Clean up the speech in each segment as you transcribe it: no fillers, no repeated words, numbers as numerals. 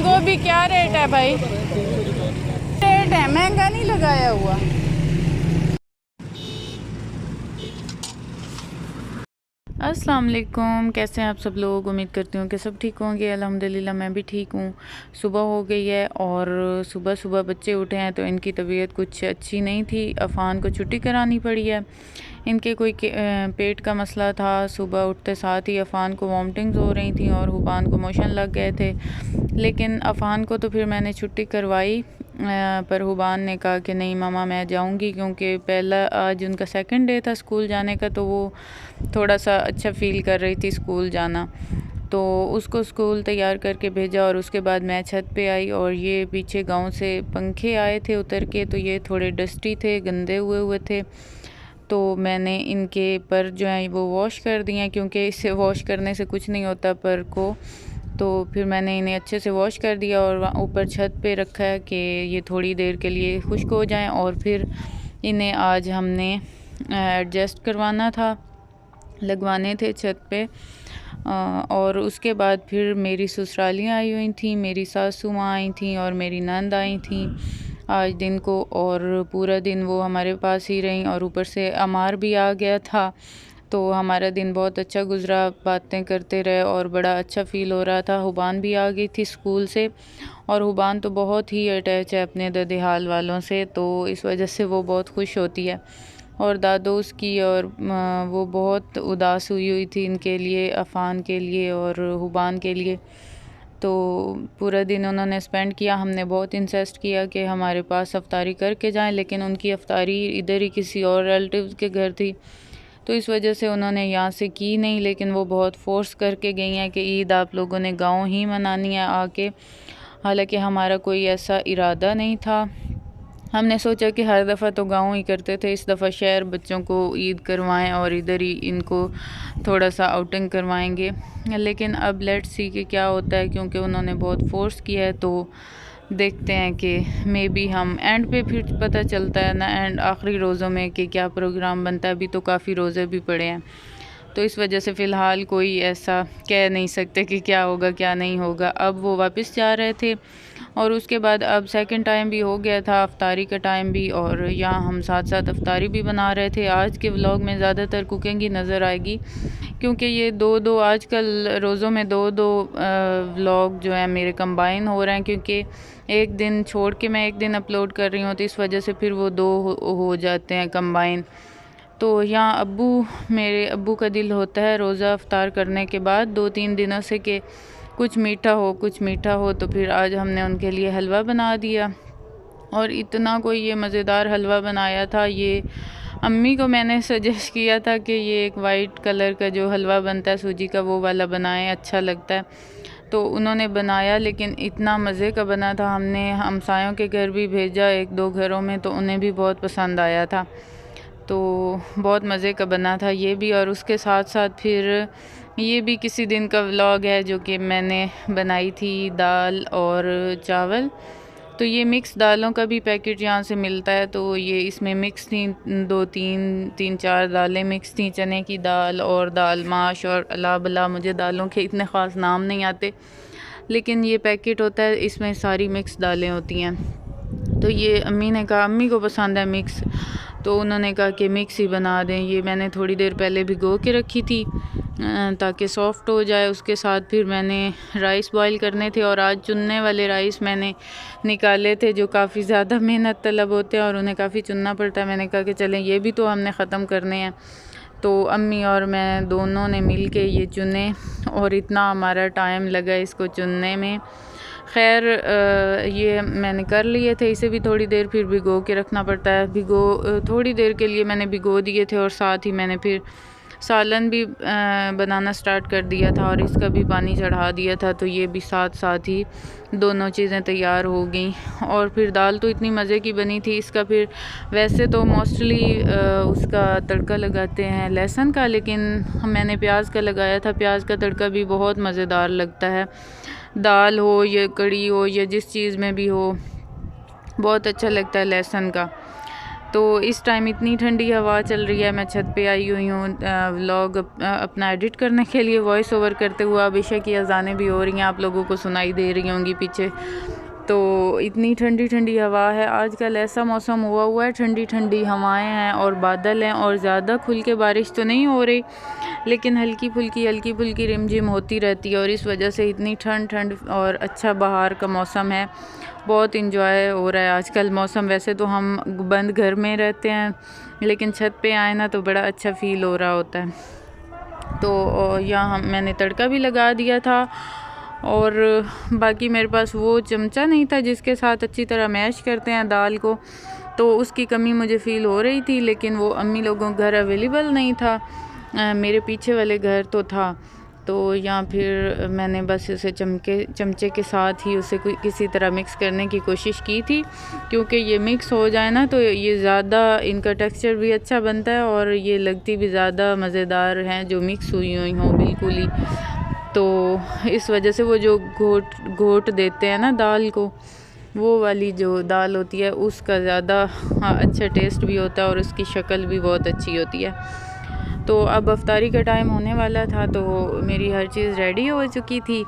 गोभी क्या रेट है भाई? रेट है, महंगा नहीं लगाया हुआ। अस्सलाम वालेकुम, कैसे हैं आप सब लोग? उम्मीद करती हूँ कि सब ठीक होंगे। अल्हम्दुलिल्लाह मैं भी ठीक हूँ। सुबह हो गई है और सुबह सुबह बच्चे उठे हैं तो इनकी तबीयत कुछ अच्छी नहीं थी। अफ़ान को छुट्टी करानी पड़ी है। इनके कोई पेट का मसला था। सुबह उठते साथ ही अफ़ान को वॉमिटिंग्स हो रही थी और हुबान को मोशन लग गए थे। लेकिन अफ़ान को तो फिर मैंने छुट्टी करवाई, पर हुबान ने कहा कि नहीं ममा मैं जाऊंगी, क्योंकि पहला आज उनका सेकंड डे था स्कूल जाने का, तो वो थोड़ा सा अच्छा फ़ील कर रही थी स्कूल जाना। तो उसको स्कूल तैयार करके भेजा और उसके बाद मैं छत पे आई और ये पीछे गांव से पंखे आए थे उतर के, तो ये थोड़े डस्टी थे, गंदे हुए हुए थे। तो मैंने इनके पर जो है वो वॉश कर दिए हैं, क्योंकि इससे वॉश करने से कुछ नहीं होता पर को। तो फिर मैंने इन्हें अच्छे से वॉश कर दिया और ऊपर छत पे रखा है कि ये थोड़ी देर के लिए खुश्क हो जाएं। और फिर इन्हें आज हमने एडजस्ट करवाना था, लगवाने थे छत पे। और उसके बाद फिर मेरी ससुरालियाँ आई हुई थी, मेरी सासू माँ आई थी और मेरी नंद आई थी आज दिन को, और पूरा दिन वो हमारे पास ही रहीं। और ऊपर से अमार भी आ गया था, तो हमारा दिन बहुत अच्छा गुजरा, बातें करते रहे और बड़ा अच्छा फ़ील हो रहा था। हुबान भी आ गई थी स्कूल से, और हुबान तो बहुत ही अटैच है अपने ददिहाल वालों से, तो इस वजह से वो बहुत खुश होती है। और दादो उसकी, और वो बहुत उदास हुई हुई थी इनके लिए, अफ़ान के लिए और हुबान के लिए। तो पूरा दिन उन्होंने स्पेंड किया। हमने बहुत इंसिस्ट किया कि हमारे पास अफ्तारी करके जाएं, लेकिन उनकी अफ्तारी इधर ही किसी और रिलेटिव्स के घर थी, तो इस वजह से उन्होंने यहाँ से की नहीं। लेकिन वो बहुत फोर्स करके गई हैं कि ईद आप लोगों ने गांव ही मनानी है आके। हालांकि हमारा कोई ऐसा इरादा नहीं था। हमने सोचा कि हर दफ़ा तो गाँव ही करते थे, इस दफ़ा शहर बच्चों को ईद करवाएं और इधर ही इनको थोड़ा सा आउटिंग करवाएंगे। लेकिन अब लेट्स सी कि क्या होता है, क्योंकि उन्होंने बहुत फोर्स किया है। तो देखते हैं कि मे बी हम एंड पे फिर पता चलता है ना, एंड आखिरी रोज़ों में कि क्या प्रोग्राम बनता है। अभी तो काफ़ी रोज़े भी पड़े हैं, तो इस वजह से फ़िलहाल कोई ऐसा कह नहीं सकते कि क्या होगा क्या नहीं होगा। अब वो वापस जा रहे थे और उसके बाद अब सेकंड टाइम भी हो गया था, अफ्तारी का टाइम भी, और यहाँ हम साथ साथ अफ्तारी भी बना रहे थे। आज के व्लॉग में ज़्यादातर कुकिंग ही नज़र आएगी, क्योंकि ये दो दो आजकल रोज़ों में दो दो व्लॉग जो है मेरे कंबाइन हो रहे हैं, क्योंकि एक दिन छोड़ के मैं एक दिन अपलोड कर रही हूँ, तो इस वजह से फिर वो दो हो जाते हैं कंबाइन। तो यहाँ मेरे अब्बू का दिल होता है रोज़ा अफ्तार करने के बाद 2-3 दिनों से कि कुछ मीठा हो कुछ मीठा हो, तो फिर आज हमने उनके लिए हलवा बना दिया। और इतना कोई ये मज़ेदार हलवा बनाया था। ये अम्मी को मैंने सजेस्ट किया था कि ये एक वाइट कलर का जो हलवा बनता है सूजी का, वो वाला बनाएं, अच्छा लगता है। तो उन्होंने बनाया, लेकिन इतना मज़े का बना था। हमने हमसायों के घर भी भेजा, 1-2 घरों में, तो उन्हें भी बहुत पसंद आया था। तो बहुत मज़े का बना था ये भी। और उसके साथ साथ फिर ये भी किसी दिन का व्लॉग है जो कि मैंने बनाई थी दाल और चावल। तो ये मिक्स दालों का भी पैकेट यहाँ से मिलता है, तो ये इसमें मिक्स थी 2-3-4 दालें मिक्स थी, चने की दाल और दाल माश और अला बला। मुझे दालों के इतने ख़ास नाम नहीं आते, लेकिन ये पैकेट होता है, इसमें सारी मिक्स दालें होती हैं। तो ये अम्मी ने कहा, अम्मी को पसंद है मिक्स, तो उन्होंने कहा कि मिक्स ही बना दें। ये मैंने थोड़ी देर पहले भिगो के रखी थी ताकि सॉफ़्ट हो जाए। उसके साथ फिर मैंने राइस बॉईल करने थे, और आज चुनने वाले राइस मैंने निकाले थे जो काफ़ी ज़्यादा मेहनत तलब होते हैं और उन्हें काफ़ी चुनना पड़ता है। मैंने कहा कि चलें ये भी तो हमने ख़त्म करने हैं। तो अम्मी और मैं दोनों ने मिल के ये चुने, और इतना हमारा टाइम लगा इसको चुनने में। खैर ये मैंने कर लिए थे। इसे भी थोड़ी देर फिर भिगो के रखना पड़ता है। थोड़ी देर के लिए मैंने भिगो दिए थे, और साथ ही मैंने फिर सालन भी बनाना स्टार्ट कर दिया था और इसका भी पानी चढ़ा दिया था। तो ये भी साथ साथ ही दोनों चीज़ें तैयार हो गई। और फिर दाल तो इतनी मज़े की बनी थी। इसका फिर वैसे तो मोस्टली उसका तड़का लगाते हैं लहसुन का, लेकिन मैंने प्याज का लगाया था। प्याज का तड़का भी बहुत मज़ेदार लगता है, दाल हो या कड़ी हो या जिस चीज़ में भी हो, बहुत अच्छा लगता है लहसुन का। तो इस टाइम इतनी ठंडी हवा चल रही है, मैं छत पे आई हुई हूँ व्लॉग अपना एडिट करने के लिए, वॉइस ओवर करते हुए। बेशक की अजानें भी हो रही हैं, आप लोगों को सुनाई दे रही होंगी पीछे। तो इतनी ठंडी ठंडी हवा है आजकल, ऐसा मौसम हुआ है, ठंडी ठंडी हवाएं हैं और बादल हैं, और ज़्यादा खुल के बारिश तो नहीं हो रही, लेकिन हल्की फुल्की रिमझिम होती रहती है। और इस वजह से इतनी ठंड और अच्छा बाहर का मौसम है, बहुत इंजॉय हो रहा है आजकल मौसम। वैसे तो हम बंद घर में रहते हैं, लेकिन छत पे आए ना तो बड़ा अच्छा फ़ील हो रहा होता है। तो यहाँ मैंने तड़का भी लगा दिया था, और बाकी मेरे पास वो चमचा नहीं था जिसके साथ अच्छी तरह मैश करते हैं दाल को, तो उसकी कमी मुझे फ़ील हो रही थी, लेकिन वो अम्मी लोगों के घर अवेलेबल नहीं था, मेरे पीछे वाले घर तो था। तो यहाँ फिर मैंने बस उसे चमचे के साथ ही उसे किसी तरह मिक्स करने की कोशिश की थी, क्योंकि ये मिक्स हो जाए ना तो ये ज़्यादा इनका टेक्सचर भी अच्छा बनता है, और ये लगती भी ज़्यादा मज़ेदार हैं जो मिक्स हुई हों बिल्कुल ही। तो इस वजह से वो जो घोट देते हैं ना दाल को, वो वाली जो दाल होती है उसका ज़्यादा अच्छा टेस्ट भी होता है, और उसकी शक्ल भी बहुत अच्छी होती है। तो अब अफ्तारी का टाइम होने वाला था, तो मेरी हर चीज़ रेडी हो चुकी थी,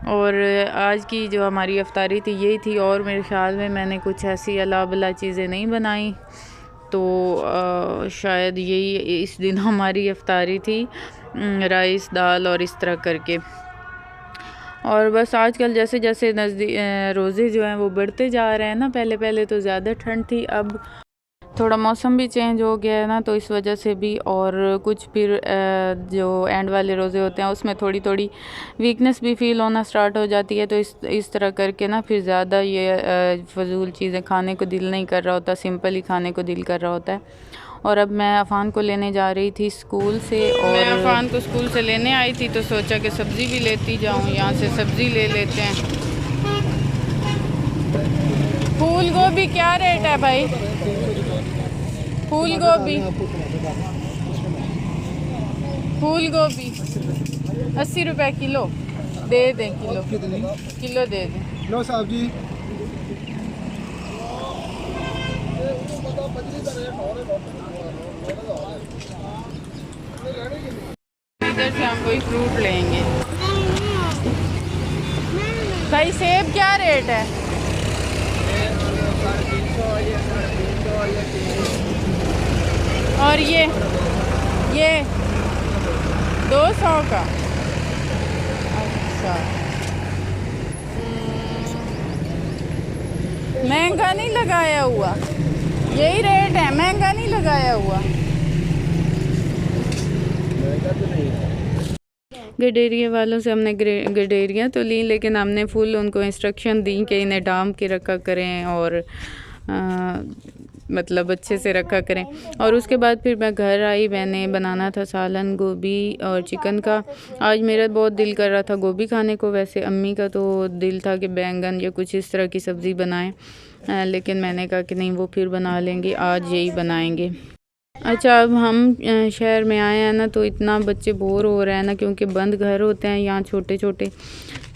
और आज की जो हमारी अफ्तारी थी यही थी, और मेरे ख्याल में मैंने कुछ ऐसी अला बला चीज़ें नहीं बनाई। तो शायद यही इस दिन हमारी अफ्तारी थी, राइस दाल और इस तरह करके। और बस आजकल जैसे जैसे रोज़े जो हैं वो बढ़ते जा रहे हैं ना, पहले तो ज़्यादा ठंड थी, अब थोड़ा मौसम भी चेंज हो गया है ना, तो इस वजह से भी, और कुछ फिर जो एंड वाले रोज़े होते हैं उसमें थोड़ी थोड़ी वीकनेस भी फ़ील होना स्टार्ट हो जाती है। तो इस तरह करके ना फिर ज़्यादा ये फजूल चीज़ें खाने को दिल नहीं कर रहा होता, सिंपल ही खाने को दिल कर रहा होता है। और अब मैं अफ़ान को लेने जा रही थी स्कूल से, और मैं अफ़ान को स्कूल से लेने आई थी, तो सोचा कि सब्ज़ी भी लेती जाऊँ, यहाँ से सब्ज़ी ले लेते हैं। फूल गोभी क्या रेट है भाई? फूल गोभी 80 रुपए किलो दे दें, किलो दे दें। लो साहब जी, इधर से हम कोई फ्रूट लेंगे। भाई सेब क्या रेट है? और ये 200 का। अच्छा, महंगा नहीं लगाया हुआ, यही रेट है, महंगा नहीं लगाया हुआ। गडेरिया वालों से हमने गडेरियाँ तो ली, लेकिन हमने फुल उनको इंस्ट्रक्शन दी कि इन्हें डाम के रखा करें, और मतलब अच्छे से रखा करें। और उसके बाद फिर मैं घर आई, मैंने बनाना था सालन गोभी और चिकन का। आज मेरा बहुत दिल कर रहा था गोभी खाने को, वैसे अम्मी का तो दिल था कि बैंगन या कुछ इस तरह की सब्ज़ी बनाएं, लेकिन मैंने कहा कि नहीं, वो फिर बना लेंगे, आज यही बनाएंगे। अच्छा, अब हम शहर में आए हैं ना, तो इतना बच्चे बोर हो रहे हैं ना, क्योंकि बंद घर होते हैं यहाँ छोटे छोटे,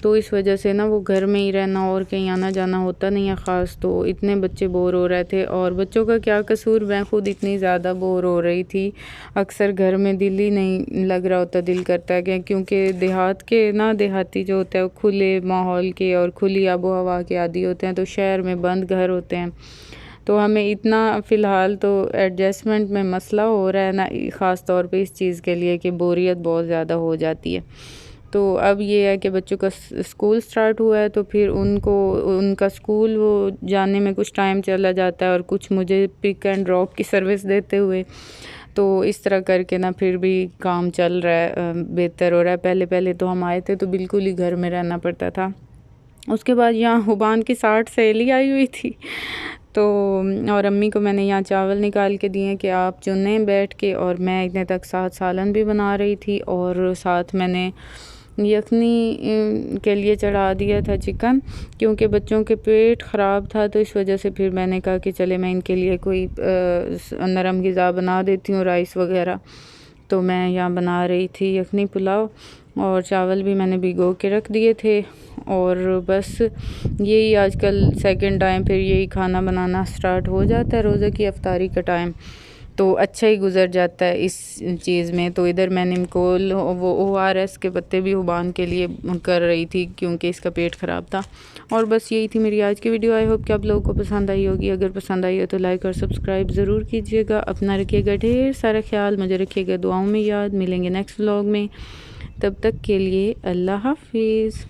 तो इस वजह से ना वो घर में ही रहना, और कहीं आना जाना होता नहीं है ख़ास। तो इतने बच्चे बोर हो रहे थे, और बच्चों का क्या कसूर, मैं खुद इतनी ज़्यादा बोर हो रही थी। अक्सर घर में दिल ही नहीं लग रहा होता, दिल करता है कि, क्योंकि देहाती जो होता है वो खुले माहौल के और खुली आबो हवा के आदी होते हैं, तो शहर में बंद घर होते हैं। तो हमें इतना फ़िलहाल तो एडजस्टमेंट में मसला हो रहा है ना, ख़ास तौर पे इस चीज़ के लिए कि बोरियत बहुत ज़्यादा हो जाती है। तो अब ये है कि बच्चों का स्कूल स्टार्ट हुआ है, तो फिर उनका स्कूल वो जाने में कुछ टाइम चला जाता है, और कुछ मुझे पिक एंड ड्रॉप की सर्विस देते हुए, तो इस तरह करके ना फिर भी काम चल रहा है, बेहतर हो रहा है। पहले तो हम आए थे तो बिल्कुल ही घर में रहना पड़ता था। उसके बाद यहाँ हुबान की 60 सहेली आई हुई थी, तो और अम्मी को मैंने यहाँ चावल निकाल के दिए कि आप चुनें बैठ के, और मैं इतने तक साथ सालन भी बना रही थी, और साथ मैंने यखनी के लिए चढ़ा दिया था चिकन, क्योंकि बच्चों के पेट ख़राब था, तो इस वजह से फिर मैंने कहा कि चले मैं इनके लिए कोई नरम ग़िज़ा बना देती हूँ, राइस वगैरह। तो मैं यहाँ बना रही थी यखनी पुलाव, और चावल भी मैंने भिगो के रख दिए थे। और बस यही आजकल सेकंड टाइम फिर यही खाना बनाना स्टार्ट हो जाता है। रोज़े की अफ्तारी का टाइम तो अच्छा ही गुज़र जाता है इस चीज़ में। तो इधर मैंने इनको वो ORS के पत्ते भी उबान के लिए कर रही थी क्योंकि इसका पेट ख़राब था। और बस यही थी मेरी आज की वीडियो। आई होप कि आप लोगों को पसंद आई होगी। अगर पसंद आई हो तो लाइक और सब्सक्राइब ज़रूर कीजिएगा। अपना रखिएगा ढेर सारा ख्याल, मुझे रखिएगा दुआओं में याद। मिलेंगे नेक्स्ट व्लॉग में, तब तक के लिए अल्लाह हाफिज़।